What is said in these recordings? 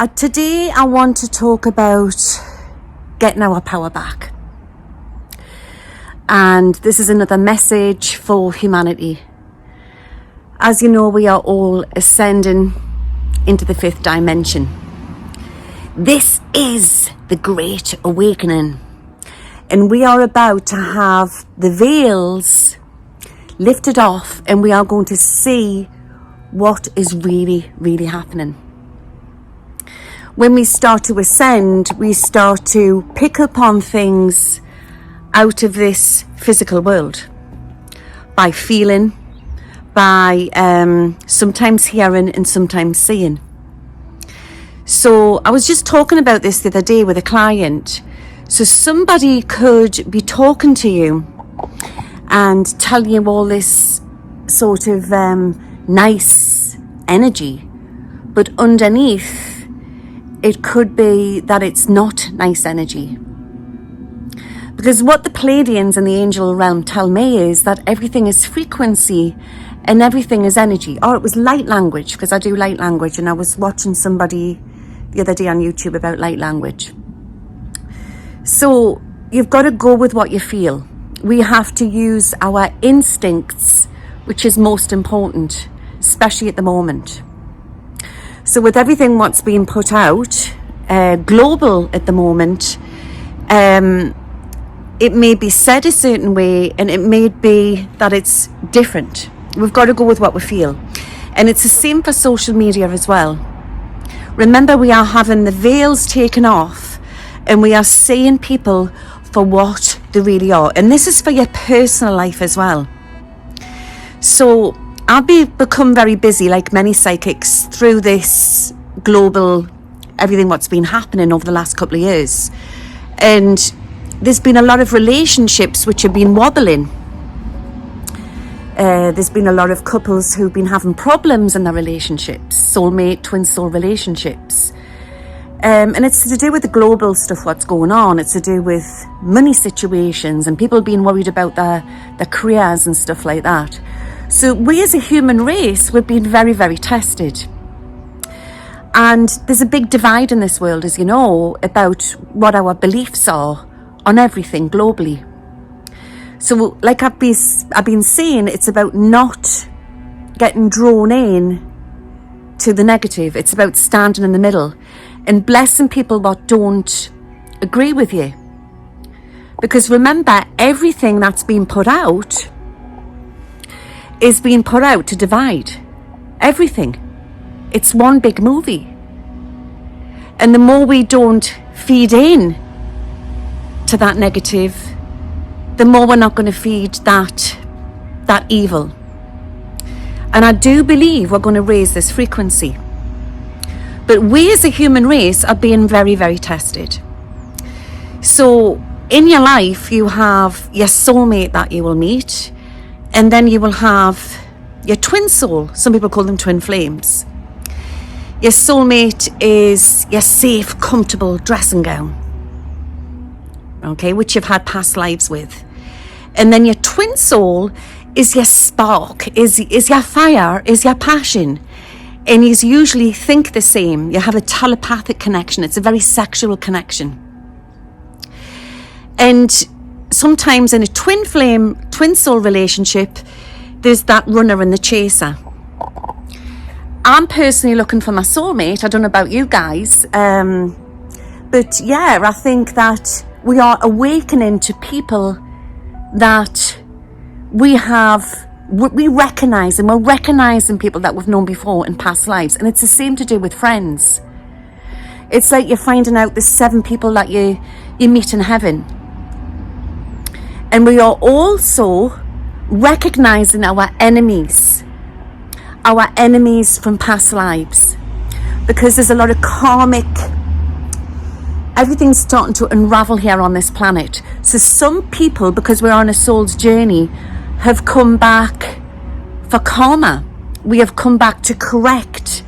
Today I want to talk about getting our power back. And this is another message for humanity. As you know, we are all ascending into the 5th dimension. This is the Great Awakening. And we are about to have the veils lifted off, and we are going to see what is really, really happening. When we start to ascend, we start to pick up on things out of this physical world by feeling, by sometimes hearing and sometimes seeing. So I was just talking about this the other day with a client. So somebody could be talking to you and tell you all this sort of nice energy, but underneath it could be that it's not nice energy. Because what the Pleiadians and the angel realm tell me is that everything is frequency and everything is energy. Or it was light language, because I do light language, and I was watching somebody the other day on YouTube about light language. So you've got to go with what you feel. We have to use our instincts, which is most important, especially at the moment. So with everything what's being put out, global at the moment, it may be said a certain way, and it may be that it's different. We've got to go with what we feel. And it's the same for social media as well. Remember, we are having the veils taken off, and we are seeing people for what they really are. And this is for your personal life as well. So I've become very busy, like many psychics, through this global, everything what's been happening over the last couple of years. And there's been a lot of relationships which have been wobbling. There's been a lot of couples who've been having problems in their relationships, soulmate, twin soul relationships. And it's to do with the global stuff what's going on. It's to do with money situations and people being worried about their careers and stuff like that. So we as a human race, we've been very, very tested. And there's a big divide in this world, as you know, about what our beliefs are on everything globally. So like I've been saying, it's about not getting drawn in to the negative. It's about standing in the middle and blessing people that don't agree with you. Because remember, everything that's been put out is being put out to divide. Everything. It's one big movie. And the more we don't feed in to that negative, the more we're not going to feed that evil. And I do believe we're going to raise this frequency. But we as a human race are being very, very tested. So in your life, you have your soulmate that you will meet, and then you will have your twin soul. Some people call them twin flames. Your soulmate is your safe, comfortable dressing gown, okay, which you've had past lives with. And then your twin soul is your spark, is your fire, is your passion. And you usually think the same. You have a telepathic connection. It's a very sexual connection. And sometimes in a twin flame, twin soul relationship, there's that runner and the chaser. I'm personally looking for my soulmate. I don't know about you guys. But yeah, I think that we are awakening to people that we recognize, and we're recognizing people that we've known before in past lives. And it's the same to do with friends. It's like you're finding out the 7 people that you meet in heaven. And we are also recognizing our enemies from past lives, because there's a lot of karmic, everything's starting to unravel here on this planet. So some people, because we're on a soul's journey, have come back for karma. We have come back to correct,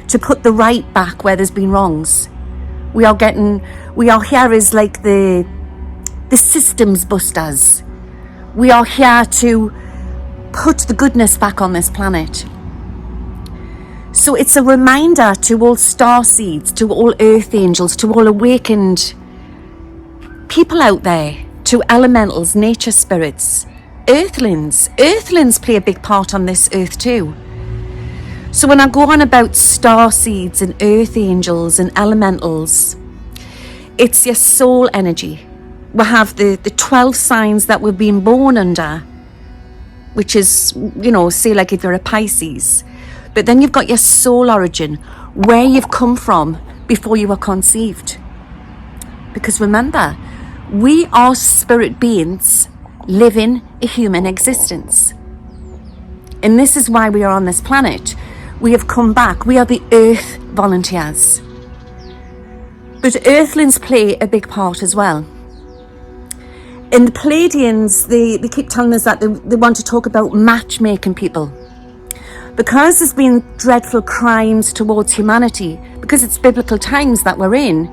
to put the right back where there's been wrongs. We are here as like the systems busters. We are here to put the goodness back on this planet. So it's a reminder to all starseeds, to all earth angels, to all awakened people out there, to elementals, nature spirits, earthlings. Earthlings play a big part on this earth too. So when I go on about starseeds and earth angels and elementals, it's your soul energy. We have the 12 signs that we've been born under, which is, you know, say like if you're a Pisces. But then you've got your soul origin, where you've come from before you were conceived. Because remember, we are spirit beings living a human existence. And this is why we are on this planet. We have come back. We are the earth volunteers. But earthlings play a big part as well. And the Pleiadians, they keep telling us that they want to talk about matchmaking people. Because there's been dreadful crimes towards humanity, because it's biblical times that we're in,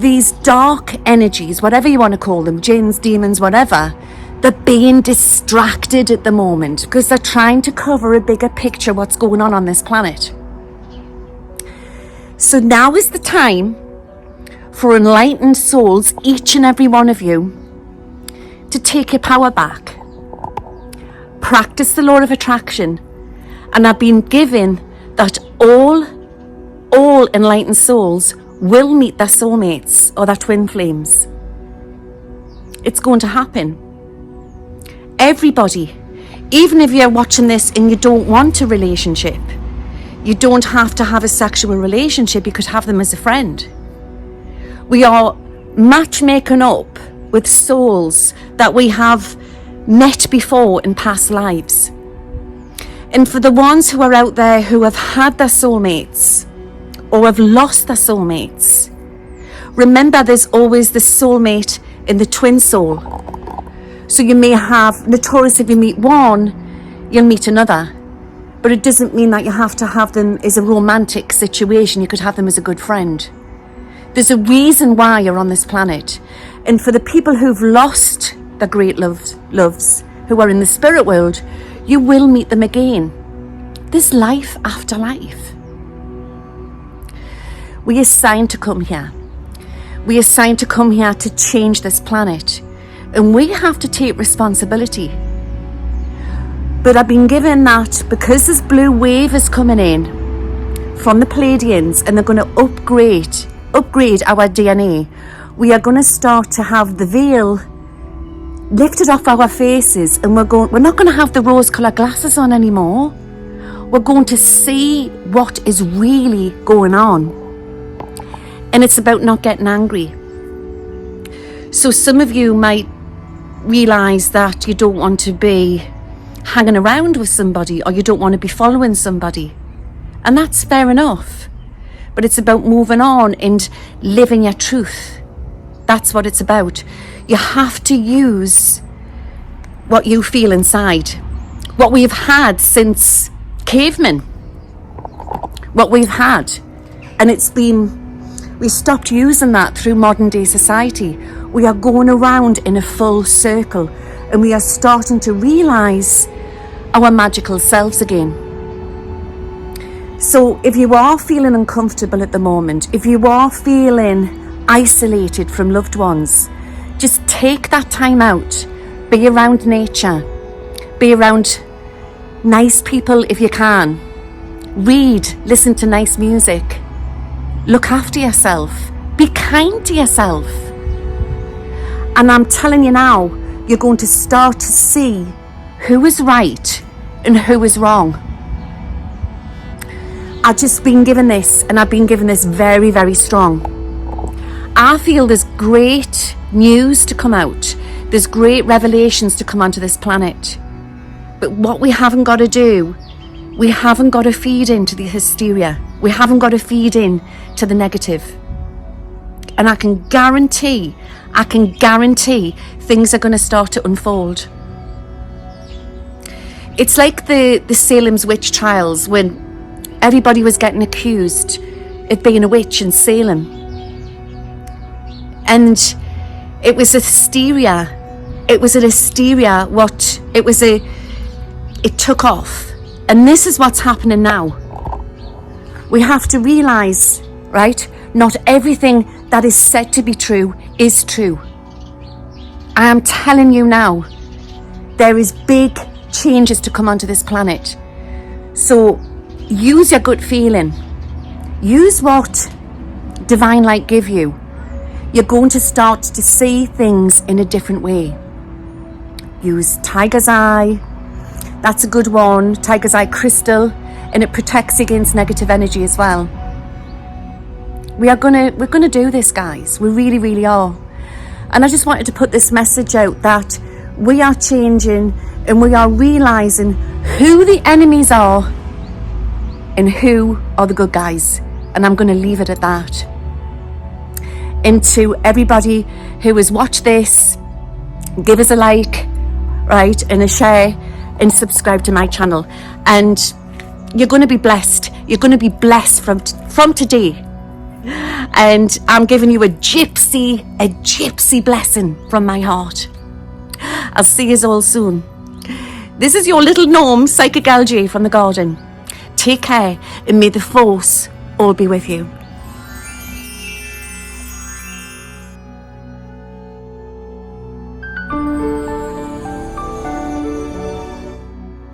these dark energies, whatever you want to call them, jinns, demons, whatever, they're being distracted at the moment because they're trying to cover a bigger picture what's going on this planet. So now is the time for enlightened souls, each and every one of you, to take your power back. Practice the law of attraction, and I've been given that all enlightened souls will meet their soulmates or their twin flames. It's going to happen. Everybody, even if you're watching this and you don't want a relationship, you don't have to have a sexual relationship, you could have them as a friend. We are matchmaking up with souls that we have met before in past lives. And for the ones who are out there who have had their soulmates or have lost their soulmates, remember there's always the soulmate in the twin soul. So you may have, notorious if you meet one, you'll meet another. But it doesn't mean that you have to have them as a romantic situation. You could have them as a good friend. There's a reason why you're on this planet. And for the people who've lost their great loves, who are in the spirit world, you will meet them again. There's life after life. We are signed to come here. We are signed to come here to change this planet. And we have to take responsibility. But I've been given that because this blue wave is coming in from the Pleiadians and they're going to upgrade our DNA, we are going to start to have the veil lifted off our faces, and we're not going to have the rose-coloured glasses on anymore. We're going to see what is really going on. And it's about not getting angry. So some of you might realise that you don't want to be hanging around with somebody, or you don't want to be following somebody. And that's fair enough. But it's about moving on and living your truth. That's what it's about. You have to use what you feel inside. What we've had since cavemen. What we've had. And we stopped using that through modern day society. We are going around in a full circle, and we are starting to realise our magical selves again. So if you are feeling uncomfortable at the moment, if you are feeling isolated from loved ones, just take that time out. Be around nature. Be around nice people if you can. Read, listen to nice music. Look after yourself. Be kind to yourself. And I'm telling you now, you're going to start to see who is right and who is wrong. I've just been given this, and I've been given this very, very strong. I feel there's great news to come out. There's great revelations to come onto this planet. But what we haven't got to do, we haven't got to feed into the hysteria. We haven't got to feed in to the negative. And I can guarantee things are going to start to unfold. It's like the Salem's witch trials, when everybody was getting accused of being a witch in Salem. And it was a hysteria. It took off. And this is what's happening now. We have to realise, right, not everything that is said to be true is true. I am telling you now, there is big changes to come onto this planet. So use your gut feeling. Use what divine light give you. You're going to start to see things in a different way. Use tiger's eye. That's a good one. Tiger's eye crystal, and it protects against negative energy as well. We're gonna do this, guys. We really, really are. And I just wanted to put this message out that we are changing and we are realizing who the enemies are and who are the good guys. And I'm going to leave it at that. And to everybody who has watched this, give us a like, right, and a share, and subscribe to my channel. And you're going to be blessed. You're going to be blessed from today. And I'm giving you a gypsy blessing from my heart. I'll see you all soon. This is your little gnome, Psychic Algae from the garden. Take care, and may the force all be with you.